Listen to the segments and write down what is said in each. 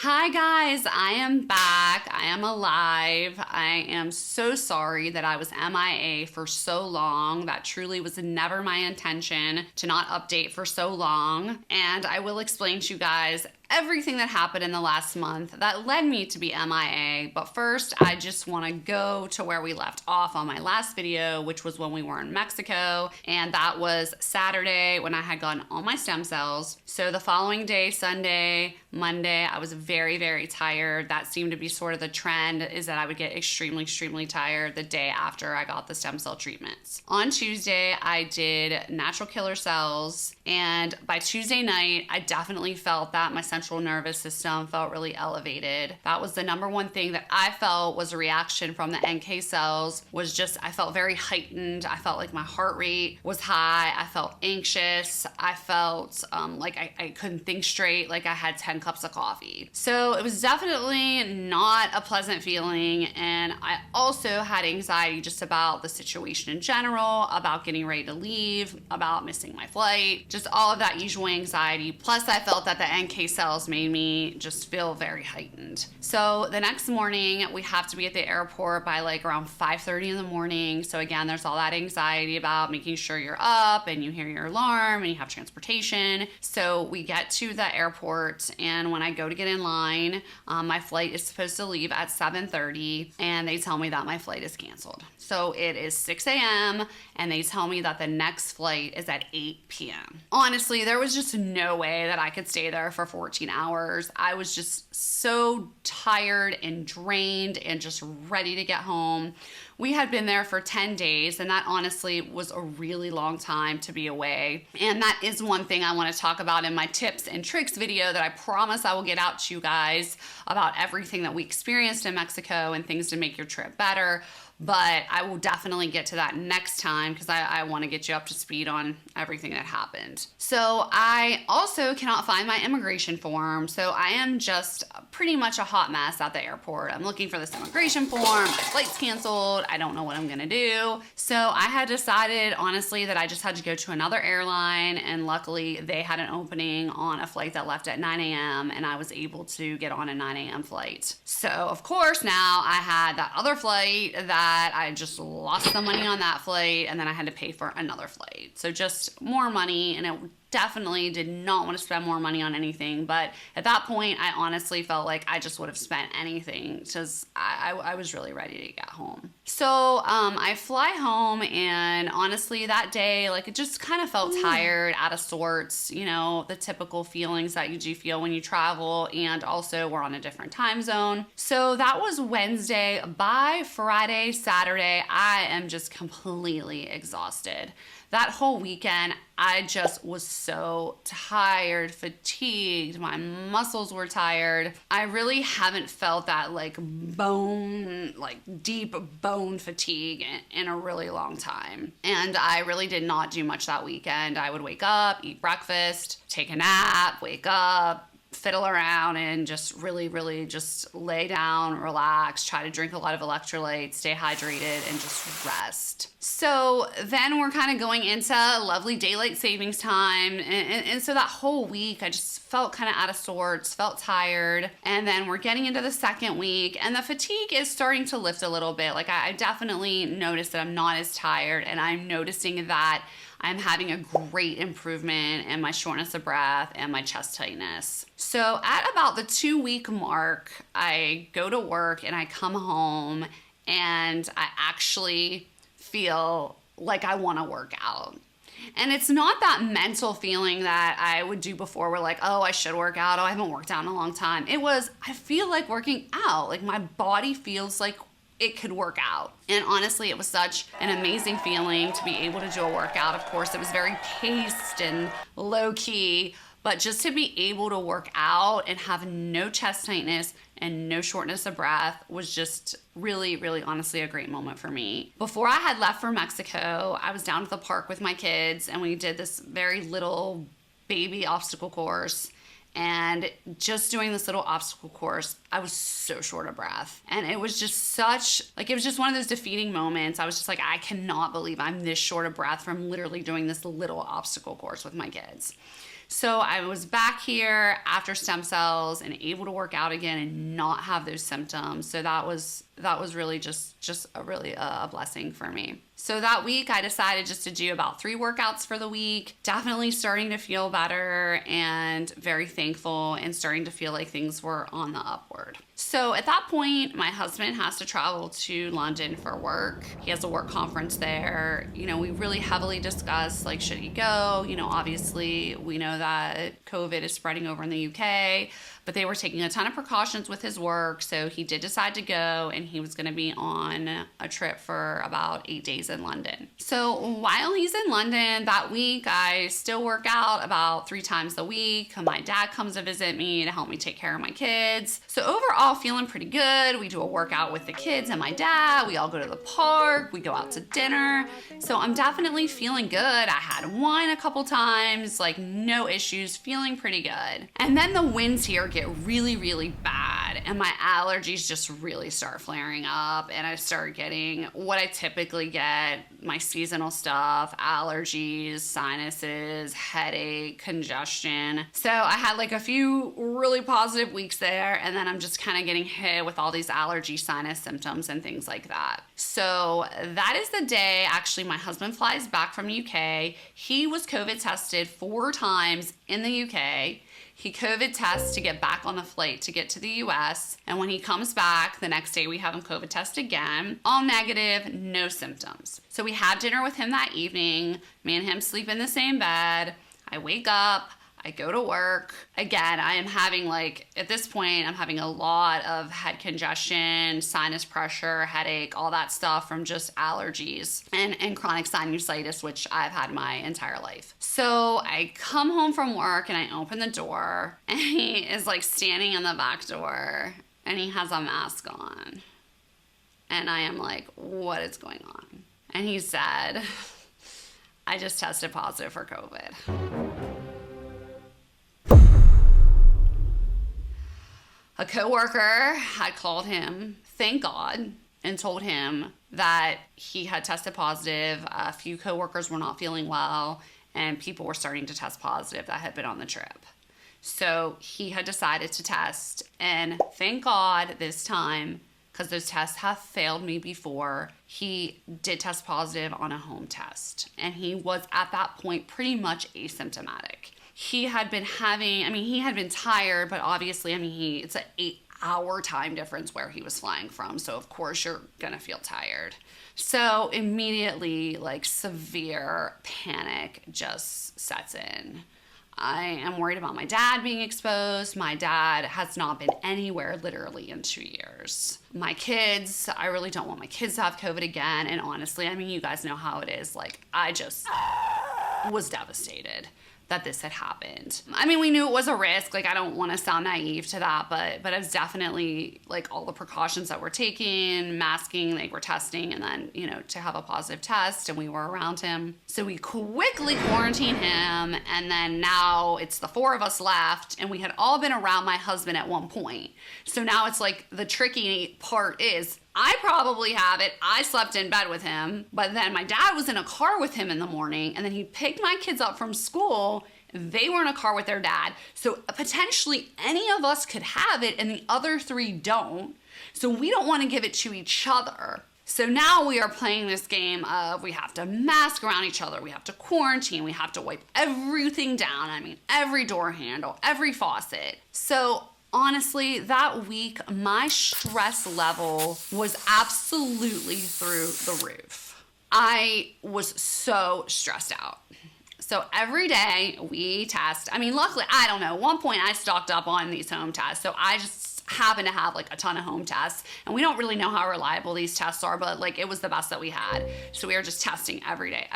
Hi guys, I am back. I am alive. I am so sorry that I was MIA for so long. That truly was never my intention to not update for so long. And I will explain to you guys everything that happened in the last month that led me to be MIA. But first, I just want to go to where we left off on my last video, which was when we were in Mexico. And that was Saturday when I had gotten all my stem cells. So the following day, Sunday, Monday, I was very, very tired. That seemed to be sort of the trend, is that I would get extremely, extremely tired the day after I got the stem cell treatments. On Tuesday, I did natural killer cells. And by Tuesday night, I definitely felt that my central nervous system felt really elevated. That was the number one thing that I felt was a reaction from the NK cells, was just, I felt very heightened. I felt like my heart rate was high. I felt anxious. I felt like I couldn't think straight, like I had 10 cups of coffee. So it was definitely not a pleasant feeling. And I also had anxiety just about the situation in general, about getting ready to leave, about missing my flight, just all of that usual anxiety. Plus I felt that the NK cells made me just feel very heightened. So the next morning we have to be at the airport by like around 5:30 in the morning. So again, there's all that anxiety about making sure you're up and you hear your alarm and you have transportation. So we get to the airport, and when I go to get in line, my flight is supposed to leave at 7:30, and they tell me that my flight is canceled. So it is 6 a.m. and they tell me that the next flight is at 8 p.m. Honestly, there was just no way that I could stay there for 14 hours. I was just so tired and drained and just ready to get home. We had been there for 10 days, and that honestly was a really long time to be away. And that is one thing I want to talk about in my tips and tricks video that I promise I will get out to you guys about everything that we experienced in Mexico and things to make your trip better. But I will definitely get to that next time because I want to get you up to speed on everything that happened. So I also cannot find my immigration form. So I am just pretty much a hot mess at the airport. I'm looking for this immigration form. My flight's canceled. I don't know what I'm going to do. So I had decided, honestly, that I just had to go to another airline. And luckily, they had an opening on a flight that left at 9 a.m. And I was able to get on a 9 a.m. flight. So, of course, now I had that other flight that I just lost the money on that flight, and then I had to pay for another flight. So just more money, and it definitely did not want to spend more money on anything. But at that point, I honestly felt like I just would have spent anything because I was really ready to get home. So I fly home, and honestly, that day, like, it just kind of felt tired, out of sorts, you know, the typical feelings that you do feel when you travel. And also, we're on a different time zone. So that was Wednesday. By Friday, Saturday, I am just completely exhausted. That whole weekend, I just was so tired, fatigued. My muscles were tired. I really haven't felt that deep bone fatigue in a really long time. And I really did not do much that weekend. I would wake up, eat breakfast, take a nap, wake up, fiddle around, and just really just lay down, relax, try to drink a lot of electrolytes, stay hydrated, and just rest. So then we're kind of going into lovely daylight savings time. And so that whole week, I just felt kind of out of sorts, felt tired. And then we're getting into the second week, and the fatigue is starting to lift a little bit. Like, I definitely noticed that I'm not as tired, and I'm noticing that I'm having a great improvement in my shortness of breath and my chest tightness. So at about the 2-week mark, I go to work and I come home, and I actually feel like I want to work out. And it's not that mental feeling that I would do before, where like, oh, I should work out. Oh, I haven't worked out in a long time. It was, I feel like working out. Like, my body feels like it could work out. And honestly, it was such an amazing feeling to be able to do a workout. Of course, it was very paced and low key, but just to be able to work out and have no chest tightness and no shortness of breath was just really, really honestly a great moment for me. Before I had left for Mexico, I was down at the park with my kids, and we did this very little baby obstacle course. And just doing this little obstacle course, I was so short of breath. And it was just it was just one of those defeating moments. I was just like, I cannot believe I'm this short of breath from literally doing this little obstacle course with my kids. So I was back here after stem cells and able to work out again and not have those symptoms. So that was really just a really a blessing for me. So that week I decided just to do about 3 workouts for the week. Definitely starting to feel better and very thankful and starting to feel like things were on the upward. So at that point, my husband has to travel to London for work. He has a work conference there. You know, we really heavily discussed, like, should he go? You know, obviously we know that COVID is spreading over in the UK, but they were taking a ton of precautions with his work. So he did decide to go, and he was going to be on a trip for about 8 days in London. So while he's in London that week, I still work out about 3 times a week. My dad comes to visit me to help me take care of my kids. So overall, feeling pretty good. We do a workout with the kids and my dad. We all go to the park. We go out to dinner. So I'm definitely feeling good. I had wine a couple times, like no issues, feeling pretty good. And then the winds here get really, really bad, and my allergies just really start flaring up, and I start getting what I typically get, my seasonal stuff, allergies, sinuses, headache, congestion. So I had like a few really positive weeks there, and then I'm just kind of getting hit with all these allergy sinus symptoms and things like that. So that is the day actually my husband flies back from UK. He was COVID tested 4 times in the UK. He COVID tests to get back on the flight to get to the US. And when he comes back, the next day we have him COVID test again. All negative, no symptoms. So we have dinner with him that evening. Me and him sleep in the same bed. I wake up. I go to work. Again, I am having at this point, I'm having a lot of head congestion, sinus pressure, headache, all that stuff from just allergies and chronic sinusitis, which I've had my entire life. So I come home from work and I open the door, and he is standing in the back door, and he has a mask on. And I am like, what is going on? And he said, I just tested positive for COVID. A coworker had called him, thank God, and told him that he had tested positive. A few coworkers were not feeling well, and people were starting to test positive that had been on the trip. So he had decided to test, and thank God this time, because those tests have failed me before, he did test positive on a home test. And he was at that point pretty much asymptomatic. He had been he had been tired, but obviously, it's an 8-hour time difference where he was flying from. So of course you're gonna feel tired. So immediately, severe panic just sets in. I am worried about my dad being exposed. My dad has not been anywhere literally in 2 years. My kids, I really don't want my kids to have COVID again. And honestly, you guys know how it is. I just was devastated that this had happened. We knew it was a risk. I don't want to sound naive to that, but it was definitely all the precautions that we're taking, masking, we're testing, and then, to have a positive test, and we were around him. So we quickly quarantined him, and then now it's the 4 of us left, and we had all been around my husband at one point. So now it's the tricky part is, I probably have it. I slept in bed with him, but then my dad was in a car with him in the morning, and then he picked my kids up from school. They were in a car with their dad. So potentially any of us could have it and the other 3 don't. So we don't want to give it to each other. So now we are playing this game of we have to mask around each other. We have to quarantine. We have to wipe everything down. Every door handle, every faucet. So honestly, that week, my stress level was absolutely through the roof. I was so stressed out. So every day we test. Luckily, I don't know. At one point I stocked up on these home tests. So I just happened to have a ton of home tests. And we don't really know how reliable these tests are, but it was the best that we had. So we were just testing every day.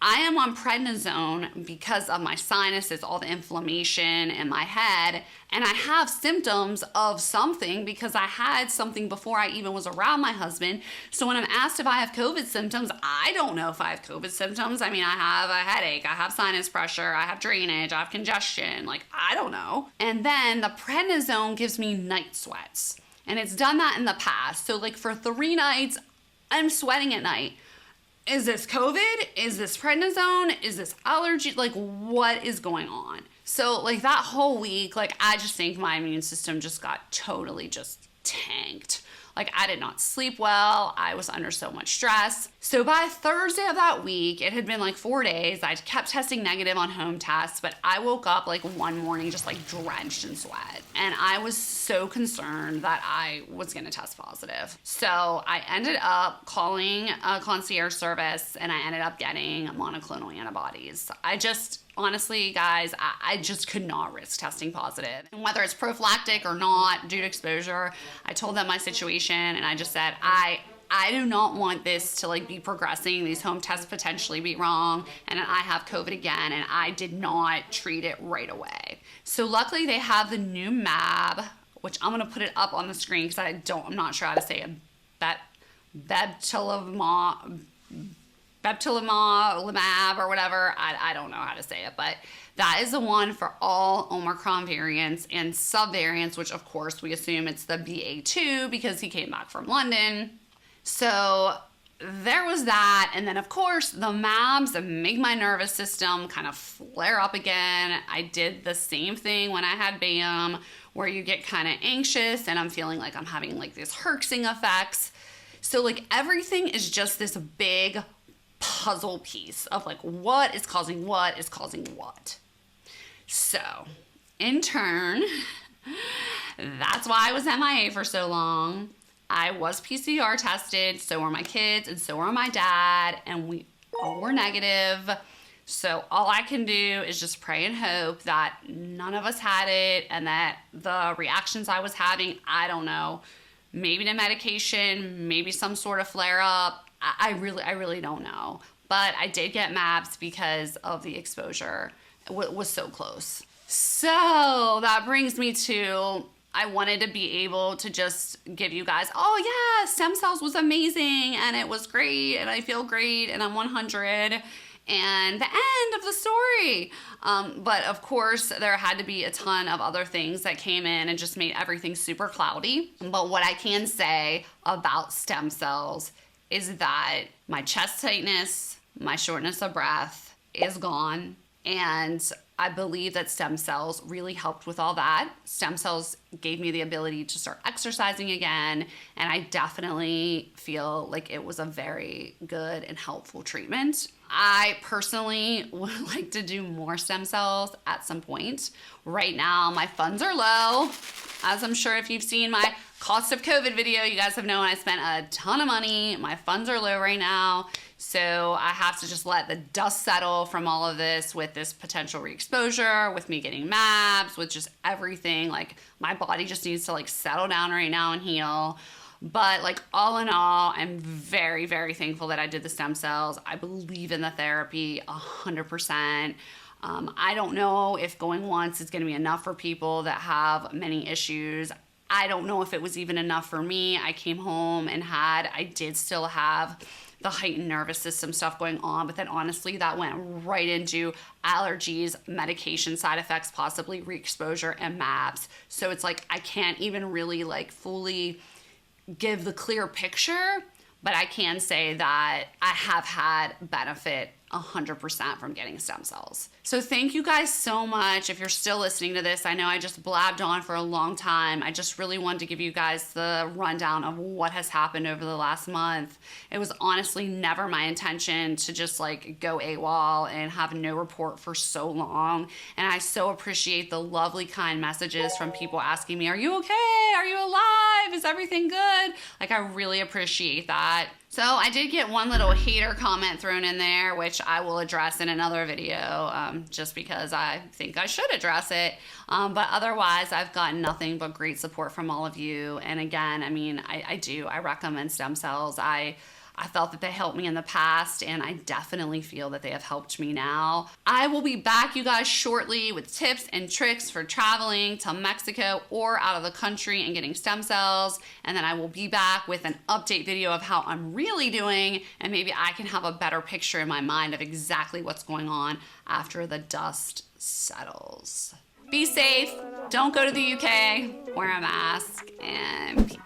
I am on prednisone because of my sinuses, all the inflammation in my head, and I have symptoms of something because I had something before I even was around my husband. So when I'm asked if I have COVID symptoms, I don't know if I have COVID symptoms. I have a headache, I have sinus pressure, I have drainage, I have congestion, I don't know. And then the prednisone gives me night sweats, and it's done that in the past. So for 3 nights, I'm sweating at night. is this COVID? Is this prednisone? Is this allergy? Like, what is going on? So, like, that whole week, like, I just think my immune system just got totally just tanked. Like, I did not sleep well. I was under so much stress. So by Thursday of that week, it had been like 4 days. I kept testing negative on home tests, but I woke up like one morning just like drenched in sweat. And I was so concerned that I was gonna test positive. So I ended up calling a concierge service and I ended up getting monoclonal antibodies. Honestly, guys, I just could not risk testing positive. And whether it's prophylactic or not due to exposure, I told them my situation and I just said, I do not want this to like be progressing, these home tests potentially be wrong, and I have COVID again, and I did not treat it right away. So luckily they have the new MAB, which I'm gonna put it up on the screen because I'm not sure how to say it. Bebtelovimab or whatever. I don't know how to say it, but that is the one for all Omicron variants and subvariants, which of course we assume it's the BA2 because he came back from London. So there was that. And then of course the MABs make my nervous system kind of flare up again. I did the same thing when I had BAM, where you get kind of anxious and I'm feeling like I'm having like these herxing effects. So like everything is just this big puzzle piece of like what is causing what is causing what. So in turn, that's why I was MIA for so long. I was PCR tested, so were my kids and so were my dad, and we all were negative. So all I can do is just pray and hope that none of us had it and that the reactions I was having, I don't know, maybe the medication, maybe some sort of flare up. I really don't know. But I did get MABs because of the exposure. It was so close. So that brings me to, I wanted to be able to just give you guys, oh yeah, stem cells was amazing and it was great and I feel great and I'm 100 and the end of the story. But of course there had to be a ton of other things that came in and just made everything super cloudy. But what I can say about stem cells is that my chest tightness, my shortness of breath is gone. And I believe that stem cells really helped with all that. Stem cells gave me the ability to start exercising again. And I definitely feel like it was a very good and helpful treatment. I personally would like to do more stem cells at some point. Right now, my funds are low. As I'm sure if you've seen my cost of COVID video, you guys have known I spent a ton of money. My funds are low right now. So I have to just let the dust settle from all of this with this potential re-exposure, with me getting MABs, with just everything. Like my body just needs to like settle down right now and heal. But like all in all, I'm very, very thankful that I did the stem cells. I believe in the therapy 100%. I don't know if going once is going to be enough for people that have many issues. I don't know if it was even enough for me. I came home and I did still have the heightened nervous system stuff going on, but then honestly that went right into allergies, medication side effects, possibly re-exposure and MABs. So it's like I can't even really like fully give the clear picture, but I can say that I have had benefit 100% from getting stem cells. So thank you guys so much. If you're still listening to this, I know I just blabbed on for a long time. I just really wanted to give you guys the rundown of what has happened over the last month. It was honestly never my intention to just like go AWOL and have no report for so long. And I so appreciate the lovely, kind messages from people asking me, are you okay? Are you alive? Is everything good? Like I really appreciate that. So I did get one little hater comment thrown in there, which I will address in another video, just because I think I should address it. But otherwise, I've gotten nothing but great support from all of you. And again, I mean, I recommend stem cells. I felt that they helped me in the past, and I definitely feel that they have helped me now. I will be back, you guys, shortly with tips and tricks for traveling to Mexico or out of the country and getting stem cells. And then I will be back with an update video of how I'm really doing, and maybe I can have a better picture in my mind of exactly what's going on after the dust settles. Be safe, don't go to the UK, wear a mask, and peace.